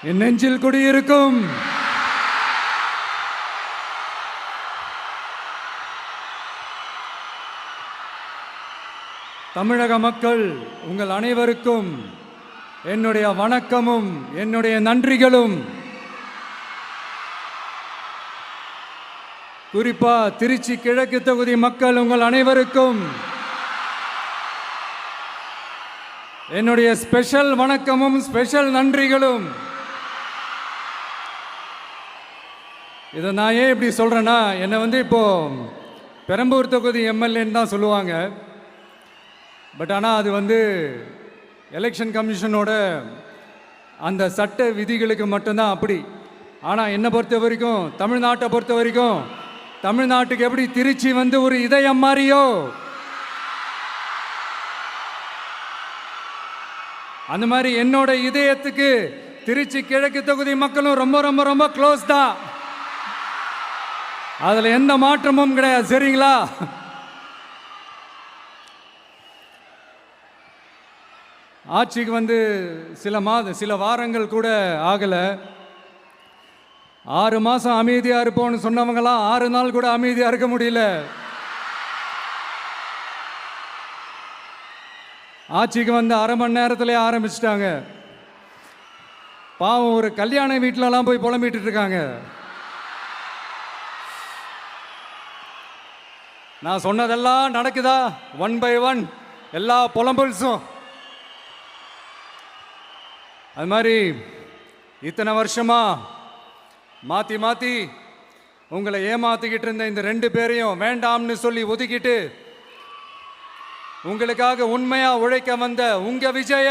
என் நெஞ்சில் குடியிருக்கும் தமிழக மக்கள் உங்கள் அனைவருக்கும் என்னுடைய வணக்கமும் என்னுடைய நன்றிகளும். குறிப்பா திருச்சி கிழக்கு தொகுதி மக்கள் உங்கள் அனைவருக்கும் என்னுடைய ஸ்பெஷல் வணக்கமும் ஸ்பெஷல் நன்றிகளும். இதை நான் ஏன் இப்படி சொல்றேன்னா, என்னை இப்போ பெரம்பூர் தொகுதி எம்எல்ஏன்னு தான் சொல்லுவாங்க. பட் ஆனால் அது எலெக்ஷன் கமிஷனோட அந்த சட்ட விதிகளுக்கு மட்டும்தான் அப்படி. ஆனால் என்னை பொறுத்த வரைக்கும், தமிழ்நாட்டை பொறுத்த வரைக்கும், தமிழ்நாட்டுக்கு எப்படி திருச்சி ஒரு இதயம் மாறியோ, அந்த மாதிரி என்னோட இதயத்துக்கு திருச்சி கிழக்கு தொகுதி மக்களும் ரொம்ப ரொம்ப ரொம்ப க்ளோஸ் தான். அதில் எந்த மாற்றமும் கிடையாது. சரிங்களா? ஆட்சிக்கு சில வாரங்கள் கூட ஆகலை. 6 மாதம் அமைதியாக இருப்போம்னு சொன்னவங்களாம் 6 நாள் கூட அமைதியாக இருக்க முடியல. ஆட்சிக்கு அரை மணி நேரத்திலே ஆரம்பிச்சிட்டாங்க. பாவம், ஒரு கல்யாண வீட்டிலலாம் போய் புலம்பிட்டு இருக்காங்க. நான் சொன்னதெல்லாம் நடக்குதா? 1 by 1 எல்லா புலம்பல்ஸும். அது மாதிரி இத்தனை வருஷமா மாற்றி மாற்றி உங்களை ஏமாத்திக்கிட்டு இருந்த இந்த 2 பேரையும் வேண்டாம்னு சொல்லி ஒதுக்கிட்டு உங்களுக்காக உண்மையா உழைக்க வந்த உங்க விஜய,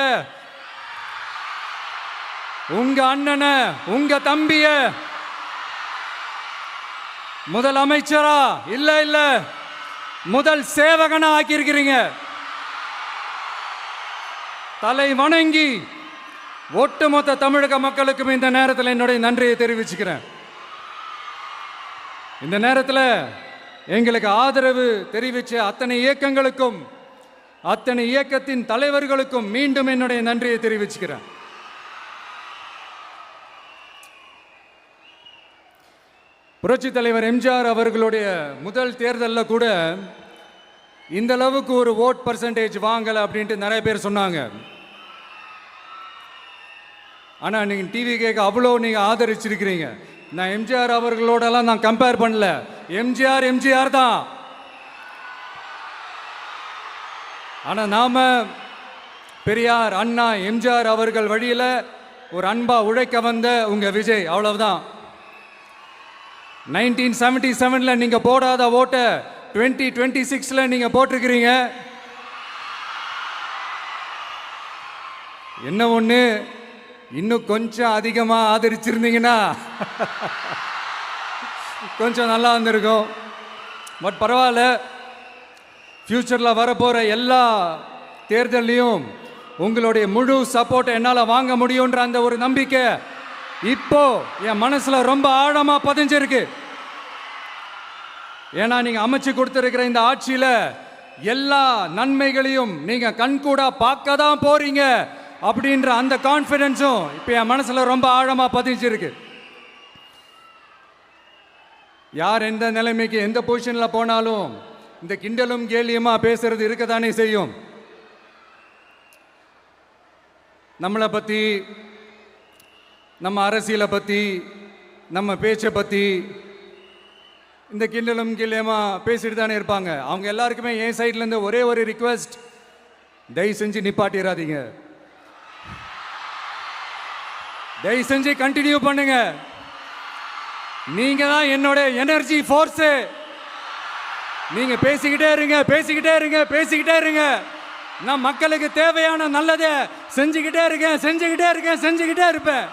உங்க அண்ணனை, உங்க தம்பிய முதல் அமைச்சரா இல்ல முதல் சேவகனா ஆக்கியிருக்கிறீங்க. தலை வணங்கி ஒட்டுமொத்த தமிழக மக்களுக்கும் இந்த நேரத்தில் என்னுடைய நன்றியை தெரிவிச்சுக்கிறேன். இந்த நேரத்தில் எங்களுக்கு ஆதரவு தெரிவித்த அத்தனை இயக்கங்களுக்கும், அத்தனை இயக்கத்தின் தலைவர்களுக்கும் மீண்டும் என்னுடைய நன்றியை தெரிவிச்சுக்கிறேன். புரட்சி தலைவர் எம்ஜிஆர் அவர்களுடைய முதல் தேர்தலில் கூட இந்த அளவுக்கு ஒரு ஓட் பர்சன்டேஜ் வாங்கலை அப்படின்ட்டு நிறைய பேர் சொன்னாங்க. ஆனால் நீங்கள் டிவி கேட்க அவ்வளோ நீங்கள் ஆதரிச்சிருக்கிறீங்க. நான் எம்ஜிஆர் அவர்களோடலாம் நான் கம்பேர் பண்ணல. எம்ஜிஆர் தான். ஆனால் நாம் பெரியார், அண்ணா, எம்ஜிஆர் அவர்கள் வழியில் ஒரு அன்பா உழைக்க வந்த உங்க விஜய், அவ்வளவுதான். 1977 நீங்க போடாத ஓட்டை 2026 நீங்க போட்டிருக்கிறீங்க. என்ன ஒன்று, இன்னும் கொஞ்சம் அதிகமாக ஆதரிச்சிருந்தீங்கன்னா கொஞ்சம் நல்லா இருந்திருக்கும். பட் பரவாயில்ல, ஃப்யூச்சரில் வரப்போகிற எல்லா தேர்தலையும் உங்களுடைய முழு சப்போர்ட்டை என்னால் வாங்க முடியுன்ற அந்த ஒரு நம்பிக்கை இப்போ என் மனசில் ரொம்ப ஆழமாக பதிஞ்சிருக்கு. ஏன்னா நீங்கள் அமைச்சு கொடுத்துருக்கிற இந்த ஆட்சியில் எல்லா நன்மைகளையும் நீங்கள் கண்கூடா பார்க்க தான் போறீங்க அப்படின்ற அந்த கான்ஃபிடென்ஸும் இப்போ என் மனசில் ரொம்ப ஆழமாக பதிஞ்சிருக்கு. யார் எந்த நிலைமைக்கு எந்த பொசிஷனில் போனாலும் இந்த கிண்டலும் கேலியுமா பேசுறது இருக்கத்தானே செய்யும். நம்மளை பற்றி, நம்ம அரசியலை பற்றி, நம்ம பேச்சை பற்றி இந்த கிண்டலும் கேலியுமா பேசிட்டு தானே இருப்பாங்க. அவங்க எல்லாருக்குமே என் சைட்லேருந்து ஒரே ஒரு ரிக்வெஸ்ட், தயவு செஞ்சு நிப்பாட்டிடாதீங்க. தயவு செஞ்சு கண்டினியூ பண்ணுங்க. நீங்க தான் என்னோட எனர்ஜி ஃபோர்ஸ். நீங்க பேசிக்கிட்டே இருங்க. நான் மக்களுக்கு தேவையான நல்லதை செஞ்சுக்கிட்டே இருப்பேன்.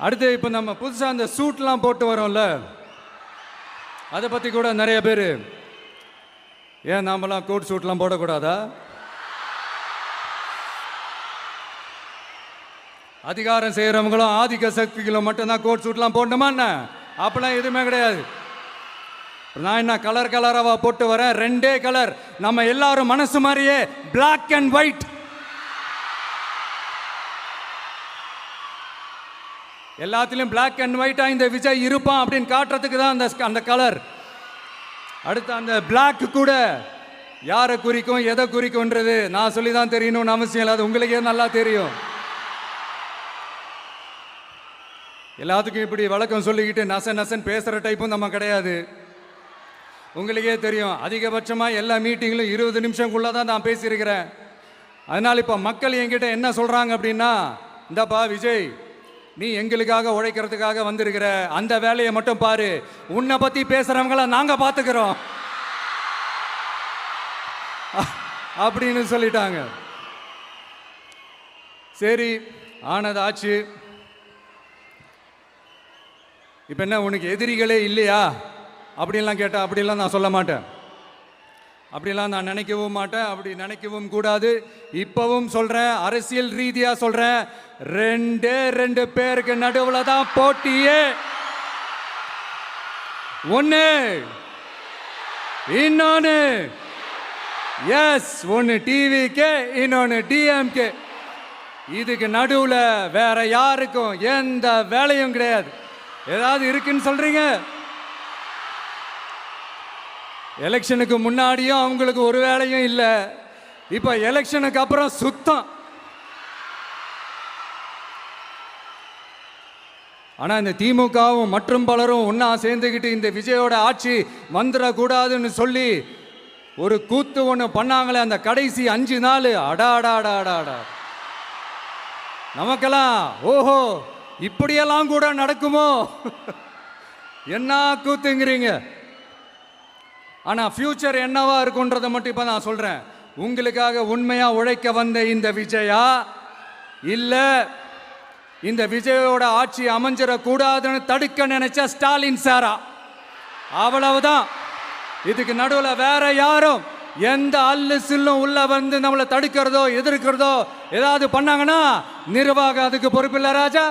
அடுத்து இப்போ நம்ம புதுசாக அந்த சூட்லாம் போட்டு வரோம்ல, அதை பற்றி கூட நிறைய பேர், ஏன் நாமெல்லாம் கோட் சூட்லாம் போடக்கூடாதா? அதிகாரம் செய்கிறவங்களும் ஆதிக்க சக்திகளும் மட்டும்தான் கோட் சூட்லாம் போடணுமா என்ன? அப்பெல்லாம் எதுவுமே கிடையாது. நான் என்ன கலராக போட்டு வரேன், 2 கலர். நம்ம எல்லாரும் மனசு மாதிரியே பிளாக் அண்ட் ஒயிட். எல்லாத்திலும் பிளாக் அண்ட் ஒயிட்டா இந்த விஜய் இருப்பான் அப்படின்னு காட்டுறதுக்கு தான் அந்த கலர். அடுத்து அந்த பிளாக் கூட யாரை குறிக்கும் எதை குறிக்கும்ன்றது நான் சொல்லி தான் தெரியணும்னு அவசியம் இல்லை, அது உங்களுக்கே நல்லா தெரியும். எல்லாத்துக்கும் இப்படி வழக்கம் சொல்லிக்கிட்டு நசன் பேசுகிற டைப்பும் நம்ம கிடையாது. உங்களுக்கே தெரியும், அதிகபட்சமாக எல்லா மீட்டிங்கிலும் 20 நிமிஷம்குள்ளே தான் நான் பேசியிருக்கிறேன். அதனால் இப்போ மக்கள் என்கிட்ட என்ன சொல்கிறாங்க அப்படின்னா, இந்தப்பா விஜய், நீ எங்களுக்காக உழைக்கிறதுக்காக வந்திருக்கிற, அந்த வேலையை மட்டும் பாரு, உன்னை பற்றி பேசுகிறவங்கள நாங்கள் பார்த்துக்கிறோம் அப்படின்னு சொல்லிட்டாங்க. சரி, ஆனதாச்சு. இப்போ என்ன, உனக்கு எதிரிகளே இல்லையா அப்படின்லாம் கேட்டால் அப்படிலாம் நான் சொல்ல மாட்டேன், அப்படிலாம் நான் நினைக்கவும் மாட்டேன், அப்படி நினைக்கவும் கூடாது. இப்பவும் சொல்கிறேன், அரசியல் ரீதியாக சொல்கிறேன், 2 பேருக்கு நடுவில் தான் போட்டியே. ஒன்று இன்னொன்று, எஸ், ஒன்று டிவிக்கு, இன்னொன்று டிஎம்கே. இதுக்கு நடுவில் வேற யாருக்கும் எந்த வேலையும் கிடையாது. ஏதாவது இருக்குன்னு சொல்றீங்க? எலெக்ஷனுக்கு முன்னாடியும் அவங்களுக்கு ஒரு வேலையும் இல்லை, இப்போ எலெக்ஷனுக்கு அப்புறம் சுத்தம். ஆனால் இந்த திமுகவும் மற்றும் பலரும் ஒன்றா சேர்ந்துக்கிட்டு இந்த விஜயோட ஆட்சி வந்துடக்கூடாதுன்னு சொல்லி ஒரு கூத்து ஒன்று பண்ணாங்களே, அந்த கடைசி 5 நாள், அடாடாடாடாடா, நமக்கெல்லாம் ஓஹோ இப்படியெல்லாம் கூட நடக்குமோ என்ன கூத்துங்கிறீங்க. ஆனால் ஃபியூச்சர் என்னவா இருக்குன்றதை மட்டும் இப்போ நான் சொல்கிறேன். உங்களுக்காக உண்மையாக உழைக்க வந்த இந்த விஜயா, இல்லை இந்த விஜயோட ஆட்சி அமைஞ்சிடக்கூடாதுன்னு தடுக்க நினைச்ச ஸ்டாலின் சாரா, அவ்வளவுதான். இதுக்கு நடுவில் வேற யாரும் எந்த அல்லு சில்லும் உள்ள வந்து நம்மளை தடுக்கிறதோ எதிர்க்கிறதோ ஏதாவது பண்ணாங்கன்னா நிர்வாகம் அதுக்கு பொறுப்பில்லை ராஜா,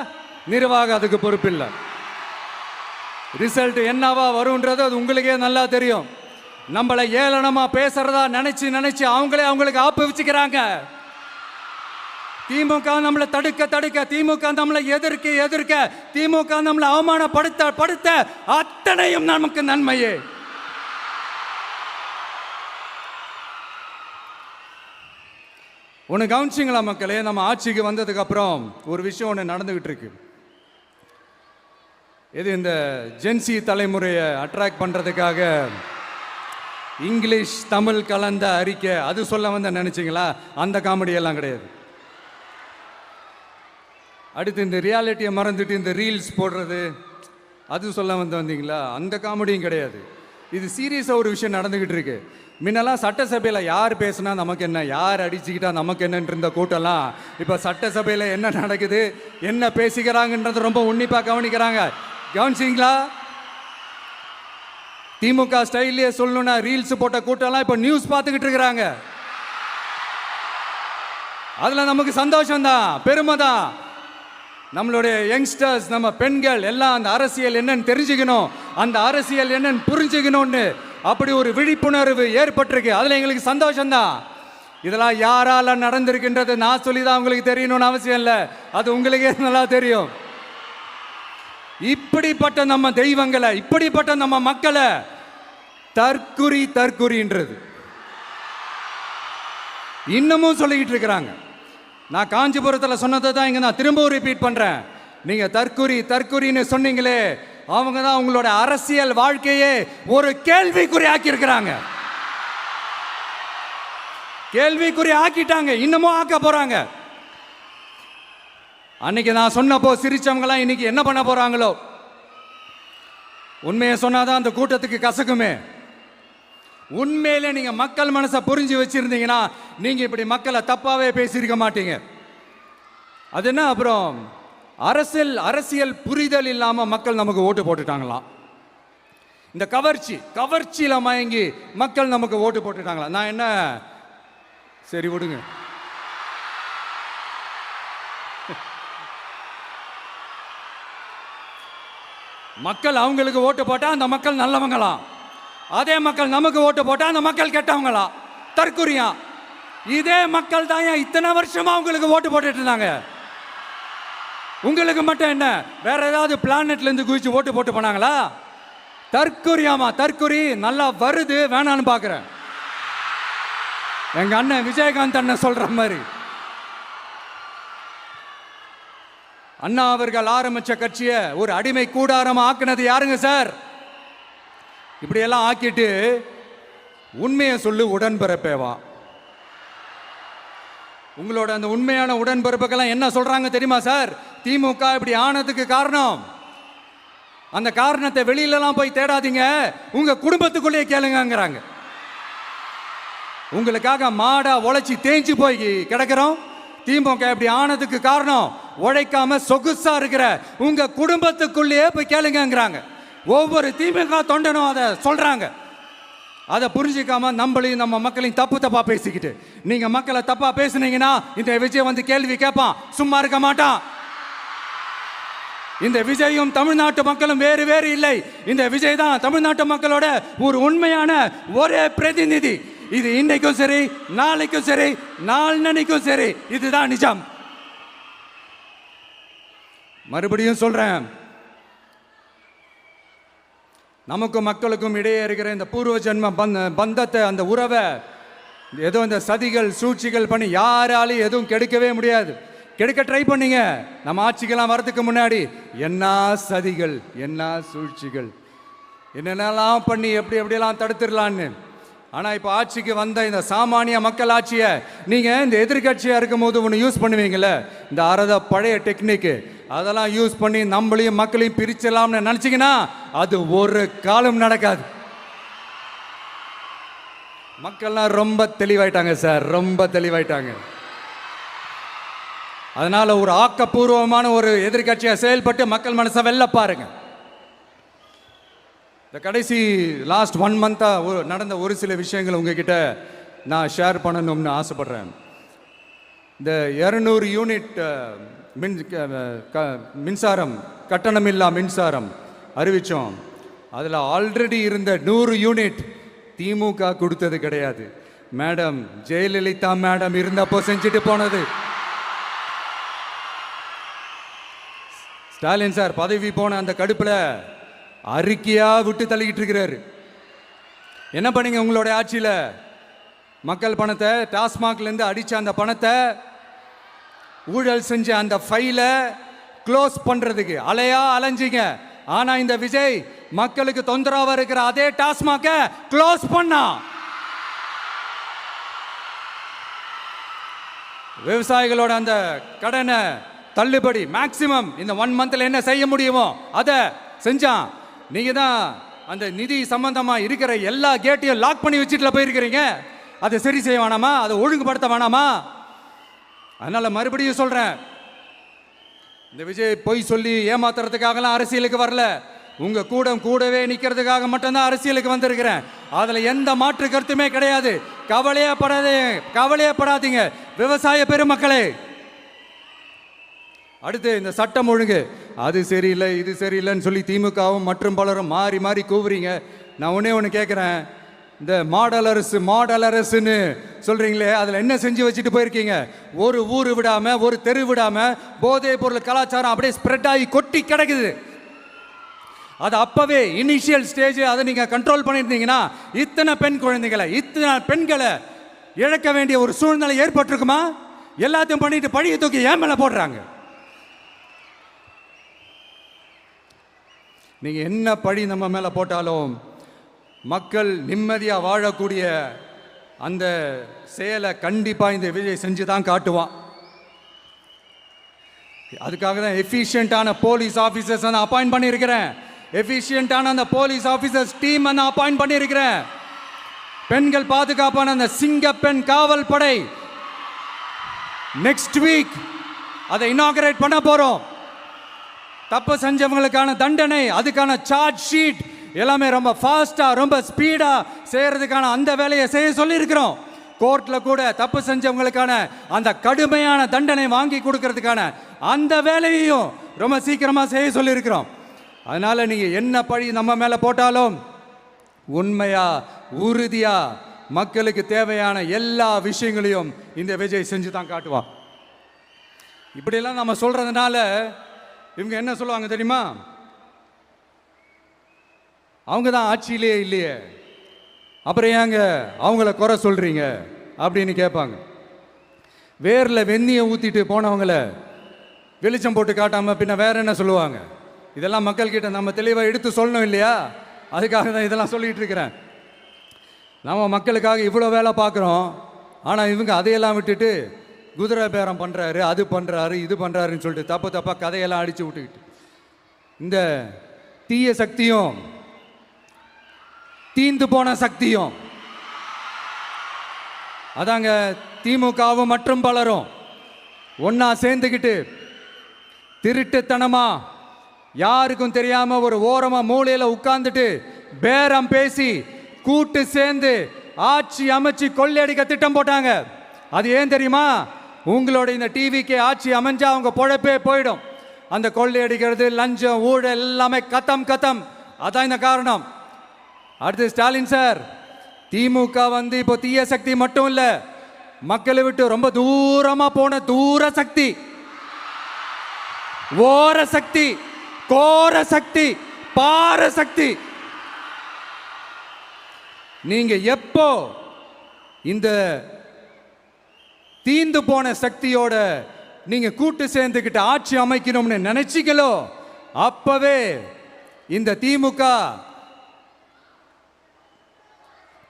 நிர்வாகம் அதுக்கு பொறுப்பில்லை. ரிசல்ட் என்னவா வரும்ன்றது அது உங்களுக்கே நல்லா தெரியும். நம்மளை ஏளனமா பேசுறதா நினைச்சு அவங்களுக்கு ஆப்பு வச்சுக்கிறாங்க. திமுக நம்மளை தடுக்க, திமுக நம்மளை எதிர்க்க, திமுக நம்மளை அவமானப்படுத்த அத்தனையும் நமக்கு நன்மையே. ஒன்று கவனிச்சிங்களா மக்களே, நம்ம ஆட்சிக்கு வந்ததுக்கு அப்புறம் ஒரு விஷயம் ஒன்று நடந்துகிட்டு இருக்கு. இது இந்த ஜென்சி தலைமுறையை அட்ராக்ட் பண்ணுறதுக்காக இங்கிலீஷ் தமிழ் கலந்த அறிக்கை, அது சொல்ல வந்த நினைச்சிங்களா? அந்த காமெடியெல்லாம் கிடையாது. அடுத்து இந்த ரியாலிட்டியை மறந்துட்டு இந்த ரீல்ஸ் போடுறது, அது சொல்ல வந்தீங்களா? அந்த காமெடியும் கிடையாது. இது சீரியஸாக ஒரு விஷயம் நடந்துக்கிட்டு இருக்கு. முன்னெல்லாம் சட்டசபையில் யார் பேசுனா நமக்கு என்ன, யார் அடிச்சுக்கிட்டா நமக்கு என்னன்னு இருந்த கூட்டம்லாம் இப்போ சட்டசபையில் என்ன நடக்குது, என்ன பேசிக்கிறாங்கன்றது ரொம்ப உன்னிப்பாக கவனிக்கிறாங்க. கவனிச்சிங்களா? திமுக ஸ்டைல்லையே சொல்லணும்னா ரீல்ஸ் போட்ட கூட்டம்லாம் இப்போ நியூஸ் பார்த்துக்கிட்டு இருக்கிறாங்க. அதில் நமக்கு சந்தோஷம்தான், பெருமை தான். நம்மளுடைய யங்ஸ்டர்ஸ், நம்ம பெண்கள் எல்லாம் அந்த அரசியல் என்னன்னு தெரிஞ்சுக்கணும், அந்த அரசியல் என்னன்னு புரிஞ்சுக்கணும்னு அப்படி ஒரு விழிப்புணர்வு ஏற்பட்டிருக்கு. அதில் எங்களுக்கு சந்தோஷம்தான். இதெல்லாம் யாரால நடந்திருக்கின்றது நான் சொல்லி தான் உங்களுக்கு தெரியணும்னு அவசியம் இல்லை, அது உங்களுக்கே நல்லா தெரியும். இப்படிப்பட்ட நம்ம தெய்வங்களை, இப்படிப்பட்ட நம்ம மக்களை தற்குறின்றது இன்னமும் சொல்லிக்கிட்டு இருக்கிறாங்க. நான் காஞ்சிபுரத்தில் சொன்னதை தான் இங்கே நான் திரும்பவும் ரிப்பீட் பண்ணுறேன். நீங்கள் தற்குறின்னு சொன்னீங்களே, அவங்க தான் உங்களோட அரசியல் வாழ்க்கையே ஒரு கேள்விக்குறி ஆக்கியிருக்கிறாங்க. கேள்விக்குறி ஆக்கிட்டாங்க, இன்னமும் ஆக்க போறாங்க. அன்னைக்கு நான் சொன்னப்போ சிரிச்சவங்களாம் இன்னைக்கு என்ன பண்ண போறாங்களோ. உண்மையை சொன்னாதான் அந்த கூட்டத்துக்கு கசக்குமே. உண்மையிலே நீங்க மக்கள் மனசை புரிஞ்சு வச்சிருந்தீங்கன்னா நீங்க இப்படி மக்களை தப்பாவே பேசியிருக்க மாட்டீங்க. அது என்ன, அப்புறம் அரசியல் புரிதல் இல்லாம மக்கள் நமக்கு ஓட்டு போட்டுட்டாங்களாம். இந்த கவர்ச்சியில மயங்கி மக்கள் நமக்கு ஓட்டு போட்டுட்டாங்களா? நான் என்ன, சரி விடுங்க. மக்கள் அவங்களுக்கு ஓட்டு போட்டா அந்த மக்கள் நல்லவங்களாம், அதே மக்கள் நமக்கு ஓட்டு போட்டா அந்த மக்கள் கெட்டவங்களா, தற்குறியா. இதே மக்கள் தான் இத்தனை வருஷமா அவங்களுக்கு ஓட்டு போட்டுட்டு இருந்தாங்க. உங்களுக்கு மட்டும் என்ன, வேற ஏதாவது பிளானட்ல இருந்து குதிச்சு ஓட்டு போட்டு போனாங்களா? தற்கொரியாமா, தற்கொரி நல்லா வருது, வேணான்னு பாக்குறேன். எங்க அண்ணன் விஜயகாந்த் அண்ணன் சொல்ற மாதிரி, அண்ணா அவர்கள் ஆரம்பிச்ச கட்சியை ஒரு அடிமை கூடாரமா ஆக்குனது யாருங்க சார்? இப்படியெல்லாம் ஆக்கிட்டு உண்மையை சொல்லு உடன்பிறப்பேவா. உங்களோட அந்த உண்மையான உடன்பிறப்புக்கெல்லாம் என்ன சொல்றாங்க தெரியுமா சார்? திமுக இப்படி ஆனதுக்கு காரணம், அந்த காரணத்தை வெளியிலலாம் போய் தேடாதீங்க, உங்க குடும்பத்துக்குள்ளேயே கேளுங்கிறாங்க. உங்களுக்காக மாடா உழைச்சி தேஞ்சு போய் கிடக்கிறோம். திமுக இப்படி ஆனதுக்கு காரணம் உழைக்காம சொகுசா இருக்கிற உங்க குடும்பத்துக்குள்ளேயே போய் கேளுங்கிறாங்க. ஒவ்வொரு திமுக தொண்டனும் அதை சொல்றாங்க. அதை புரிஞ்சிக்காம நம்மளையும் நம்ம மக்களையும் தப்பா பேசிக்கிட்டு, நீங்க மக்களை தப்பா பேசுனீங்கன்னா இந்த விஜய் வந்து கேள்வி கேட்பான், சும்மா இருக்க மாட்டான். இந்த விஜயும் தமிழ்நாட்டு மக்களும் வேறு வேறு இல்லை. இந்த விஜய் தான் தமிழ்நாட்டு மக்களோட ஒரு உண்மையான ஒரே பிரதிநிதி. இது இன்னைக்கும் சரி, நாளைக்கும் சரி, நாளன்னைக்கும் சரி, இதுதான் நிஜம். மறுபடியும் சொல்றேன், நமக்கும் மக்களுக்கும் இடையே இருக்கிற இந்த பூர்வ ஜென்ம பந்தத்தை, அந்த உறவை ஏதோ இந்த சதிகள் சூழ்ச்சிகள் பண்ணி யாராலையும் எதுவும் கெடுக்கவே முடியாது. கெடுக்க ட்ரை பண்ணீங்க நம்ம ஆட்சிக்கெல்லாம் வரதுக்கு முன்னாடி. என்ன சதிகள், என்ன சூழ்ச்சிகள், என்னென்னலாம் பண்ணி எப்படியெல்லாம் தடுத்துடலான்னு. ஆனால் இப்போ ஆட்சிக்கு வந்த இந்த சாமானிய மக்கள் ஆட்சியை நீங்கள் இந்த எதிர்கட்சியாக இருக்கும் போது ஒன்று யூஸ் பண்ணுவீங்கள்ல, இந்த அறத பழைய டெக்னிக்கு, அதெல்லாம் யூஸ் பண்ணி நம்மளையும் மக்களையும் பிரிச்சலாம்னு நினச்சிங்கன்னா அது ஒரு காலம் நடக்காது. மக்கள்லாம் ரொம்ப தெளிவாயிட்டாங்க சார், ரொம்ப தெளிவாயிட்டாங்க. அதனால ஒரு ஆக்கப்பூர்வமான ஒரு எதிர்கட்சியாக செயல்பட்டு மக்கள் மனசை வெல்ல பாருங்க. இந்த கடைசி லாஸ்ட் 1 மந்த்தாக நடந்த ஒரு சில விஷயங்கள் உங்ககிட்ட நான் ஷேர் பண்ணணும்னு ஆசைப்படுறேன். இந்த 200 யூனிட் மின்சாரம், கட்டணமில்லா மின்சாரம் அறிவித்தோம். அதில் ஆல்ரெடி இருந்த 100 யூனிட் திமுக கொடுத்தது கிடையாது. மேடம் ஜெயலலிதா மேடம் இருந்தப்போ செஞ்சுட்டு போனது. ஸ்டாலின் சார் பதவி போன அந்த கடுப்பில் அறிக்கையா விட்டு தள்ளிக்கிட்டு இருக்கிறாரு. என்ன பண்ணீங்க உங்களோட ஆட்சியில்? மக்கள் பணத்தை, டாஸ்மாக்லேருந்து அடித்த அந்த பணத்தை, ஊழல் செஞ்ச அந்த ஃபைலை க்ளோஸ் பண்ணுறதுக்கு அலையா அலைஞ்சிங்க. ஆனால் இந்த விஜய் மக்களுக்கு தொந்தரவாக இருக்கிற அதே டாஸ்மாக்கை க்ளோஸ் பண்ணா. விவசாயிகளோட அந்த கடனை தள்ளுபடி மேக்சிமம் இந்த 1 மந்த்ல என்ன செய்ய முடியுமோ அதை செஞ்சான். நீங்க தான் அந்த நிதி சம்பந்தமா இருக்கிற எல்லா கேட்டையும் லாக் பண்ணி வச்சுட்டு போயிருக்கிறீங்க. அதை சரி செய்ய வேணாமா? அதை ஒழுங்குபடுத்த வேணாமா? அதனால மறுபடியும் சொல்றேன், இந்த விஜய் பொய் சொல்லி ஏமாத்துறதுக்காகலாம் அரசியலுக்கு வரல. உங்க கூடவே நிக்கிறதுக்காக மட்டும்தான் அரசியலுக்கு வந்திருக்கிறேன். அதுல எந்த மாற்று கருத்துமே கிடையாது. கவலையப்படாதீங்க விவசாய பெருமக்களே. அடுத்து இந்த சட்டம் ஒழுங்கு, அது சரியில்லை இது சரியில்லைன்னு சொல்லி திமுகவும் மற்றும் பலரும் மாறி மாறி கூவுறீங்க. நான் ஒன்று கேட்குறேன், இந்த மாடல் அரசுன்னு சொல்கிறீங்களே, அதில் என்ன செஞ்சு வச்சுட்டு போயிருக்கீங்க? ஒரு ஊர் விடாமல், ஒரு தெரு விடாமல் போதைப் பொருள் கலாச்சாரம் அப்படியே ஸ்ப்ரெட் ஆகி கொட்டி கிடக்குது. அது அப்போவே இனிஷியல் ஸ்டேஜ் அதை நீங்கள் கண்ட்ரோல் பண்ணியிருந்தீங்கன்னா இத்தனை பெண்களை இழக்க வேண்டிய ஒரு சூழ்நிலை ஏற்பட்டிருக்குமா? எல்லாத்தையும் பண்ணிட்டு பழியை தூக்கி ஏன் மேலே போடுறாங்க. நீங்கள் என்ன பழி நம்ம மேலே போட்டாலும் மக்கள் நிம்மதியாக வாழக்கூடிய அந்த செயலை கண்டிப்பாக இந்த விஜய் செஞ்சு தான் காட்டுவான். அதுக்காக தான் எஃபிஷியண்டான போலீஸ் ஆஃபீஸர்ஸ் நான் அப்பாயிண்ட் பண்ணியிருக்கிறேன். எஃபிஷியண்டான அந்த போலீஸ் ஆஃபீஸர்ஸ் டீம் நான் அப்பாயிண்ட் பண்ணியிருக்கிறேன். பெண்கள் பாதுகாப்பான அந்த சிங்கப்பெண் காவல் படை நெக்ஸ்ட் வீக் அதை இனாகரேட் பண்ண போகிறோம். தப்பு செஞ்சவங்களுக்கான தண்டனை, அதுக்கான சார்ஜ் ஷீட் எல்லாமே ரொம்ப ஃபாஸ்ட்டாக ரொம்ப ஸ்பீடாக செய்கிறதுக்கான அந்த வேலையை செய்ய சொல்லியிருக்கிறோம். கோர்ட்டில் கூட தப்பு செஞ்சவங்களுக்கான அந்த கடுமையான தண்டனை வாங்கி கொடுக்கறதுக்கான அந்த வேலையையும் ரொம்ப சீக்கிரமாக செய்ய சொல்லியிருக்கிறோம். அதனால் நீங்கள் என்ன பழி நம்ம மேலே போட்டாலும் உண்மையாக உறுதியாக மக்களுக்கு தேவையான எல்லா விஷயங்களையும் இந்த விஜய் செஞ்சு தான் காட்டுவான். இப்படியெல்லாம் நம்ம சொல்கிறதுனால இவங்க என்ன சொல்லுவாங்க தெரியுமா? அவங்க தான் ஆட்சியிலே இல்லையே, அப்புறம் ஏங்க அவங்கள குறை சொல்றீங்க அப்படின்னு கேட்பாங்க. வேரில் வெந்நியை ஊற்றிட்டு போனவங்கள வெளிச்சம் போட்டு காட்டாமல் பின்ன வேற என்ன சொல்லுவாங்க? இதெல்லாம் மக்கள்கிட்ட நம்ம தெளிவாக எடுத்து சொல்லணும் இல்லையா? அதுக்காக தான் இதெல்லாம் சொல்லிகிட்டு இருக்கிறேன். நம்ம மக்களுக்காக இவ்வளோ வேலை பார்க்குறோம், ஆனால் இவங்க அதையெல்லாம் விட்டுட்டு குதிரை பேரம் பண்ணுறாரு, அது பண்ணுறாரு, இது பண்ணுறாருன்னு சொல்லிட்டு தப்பு தப்பாக கதையெல்லாம் அடித்து விட்டுக்கிட்டு இந்த தீய சக்தியும் தீந்து போன சக்தியும் அதாங்க திமுகவும் மற்றும் பலரும் ஒன்னா சேர்ந்துக்கிட்டு திருட்டுத்தனமா யாருக்கும் தெரியாம ஒரு ஓரமா மூலையில உட்கார்ந்துட்டு பேரம் பேசி கூட்டு சேர்ந்து ஆட்சி அமைச்சு கொள்ளையடிக்க திட்டம் போட்டாங்க. அது ஏன் தெரியுமா? உங்களோட இந்த டிவிக்கு ஆட்சி அமைஞ்சா அவங்க பொழப்பே போயிடும். அந்த கொள்ளையடிக்கிறது, லஞ்சம், ஊழல் எல்லாமே கத்தம் கத்தம். அதான் இந்த காரணம். அடுத்து ஸ்டாலின் சார், திமுக இப்போ தீய சக்தி மட்டும் இல்ல, மக்களை விட்டு ரொம்ப தூரமா போன தூர சக்தி, ஓர சக்தி, கோர சக்தி, பார சக்தி. நீங்க எப்போ இந்த தீந்து போன சக்தியோட நீங்க கூட்டு சேர்ந்துக்கிட்டு ஆட்சி அமைக்கணும்னு நினைச்சீங்களோ அப்பவே இந்த திமுக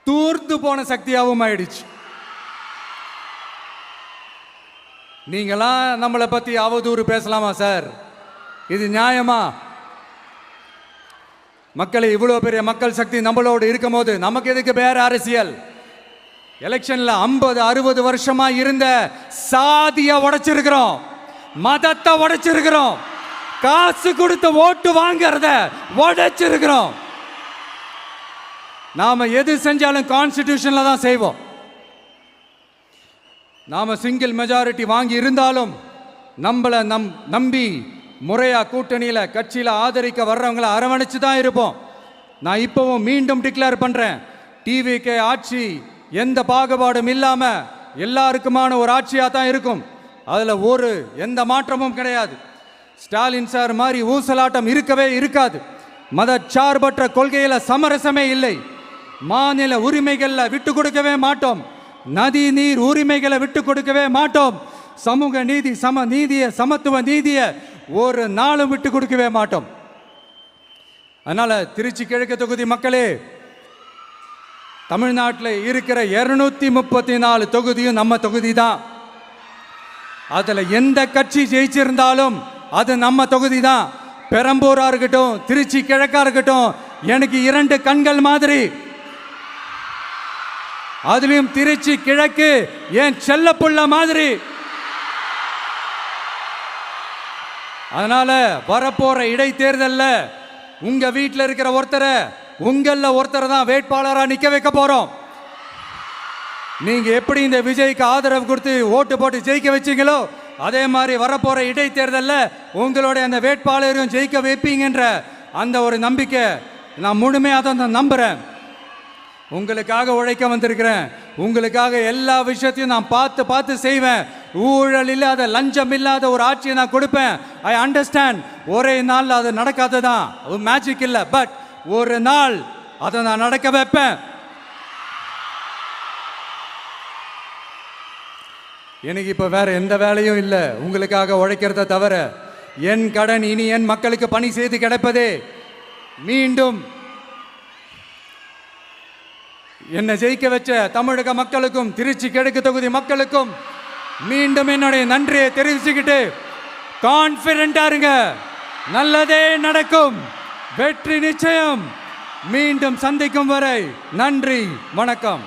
தூர்ந்து போன சக்தியாகவும் ஆயிடுச்சு. நீங்களாம் நம்மளை பத்தி அவதூறு பேசலாமா சார்? இது நியாயமா? மக்களை இவ்வளவு பெரிய மக்கள் சக்தி நம்மளோடு இருக்கும் போது நமக்கு எதுக்கு வேற அரசியல்? எலெக்ஷன்ல 50-60 வருஷமா இருந்த சாதிய உடைச்சிருக்கிறோம், மதத்தை உடைச்சிருக்கிறோம், காசு கொடுத்து ஓட்டு வாங்கறத உடைச்சிருக்கிறோம். நாம எது செஞ்சாலும் கான்ஸ்டிடியூஷன்ல தான் செய்வோம். நாம சிங்கிள் மெஜாரிட்டி வாங்கி இருந்தாலும் நம்மளை நம்பி முறையா கூட்டணியில கட்சியில ஆதரிக்க வர்றவங்களை அரவணைச்சு தான் இருப்போம். நான் இப்பவும் மீண்டும் டிக்ளேர் பண்றேன், டிவிகே ஆட்சி எந்த பாகுபாடும் இல்லாம எல்லாருக்குமான ஒரு ஆட்சியா தான் இருக்கும். அதுல எந்த மாற்றமும் கிடையாது. ஸ்டாலின் சார் மாதிரி ஊசலாட்டம் இருக்கவே இருக்காது. மதச்சார்பற்ற கொள்கையில சமரசமே இல்லை. மாநில உரிமைகளை விட்டு கொடுக்கவே மாட்டோம். நதி நீர் உரிமைகளை விட்டு கொடுக்கவே மாட்டோம். சமூக நீதி, சம நீதிய, சமத்துவ நீதிய ஒரு நாளும் விட்டு கொடுக்கவே மாட்டோம். அதனால திருச்சி கிழக்கு தொகுதி மக்களே, தமிழ்நாட்டில் இருக்கிற 234 தொகுதியும் நம்ம தொகுதி தான். அதுல எந்த கட்சி ஜெயிச்சிருந்தாலும் அது நம்ம தொகுதி தான். பெரம்பூரா இருக்கட்டும், திருச்சி கிழக்கா இருக்கட்டும், எனக்கு 2 கண்கள் மாதிரி. அதுலயும் திருச்சி கிழக்கு என் செல்ல புள்ள மாதிரி. அதனால வரப்போற இடைத்தேர்தல்ல உங்க வீட்டில் இருக்கிற ஒருத்தரை, உங்கள ஒருத்தரை தான் வேட்பாளரா நிக்க வைக்க போறோம். நீங்க எப்படி இந்த விஜய்க்கு ஆதரவு கொடுத்து ஓட்டு போட்டு ஜெயிக்க வச்சீங்களோ அதே மாதிரி வரப்போற இடைத்தேர்தல்ல உங்களுடைய அந்த வேட்பாளரையும் ஜெயிக்க வைப்பீங்கன்ற அந்த ஒரு நம்பிக்கை நான் முழுமையாக தான் நம்புறேன். உங்களுக்காக உழைக்க வந்திருக்கிறேன். உங்களுக்காக எல்லா விஷயத்தையும் நான் பார்த்து பார்த்து செய்வேன். ஊழல் இல்லாத, லஞ்சம் இல்லாத ஒரு ஆட்சியை நான் கொடுப்பேன். I understand. ஒரே நாள் அது நடக்காததான், மேஜிக் இல்லை. பட் ஒரு நாள் அதை நான் நடக்க வைப்பேன். எனக்கு இப்ப வேற எந்த வேலையும் இல்லை உங்களுக்காக உழைக்கிறத தவிர. என் கடன் இனி என் மக்களுக்கு பணி செய்து கிடைப்பதே. மீண்டும் என்னை ஜெயிக்க வச்ச தமிழக மக்களுக்கும் திருச்சி கிழக்கு தொகுதி மக்களுக்கும் மீண்டும் என்னுடைய நன்றியை தெரிவிச்சுக்கிட்டு கான்பிடண்டா இருங்க, நல்லதே நடக்கும், வெற்றி நிச்சயம். மீண்டும் சந்திக்கும் வரை நன்றி, வணக்கம்.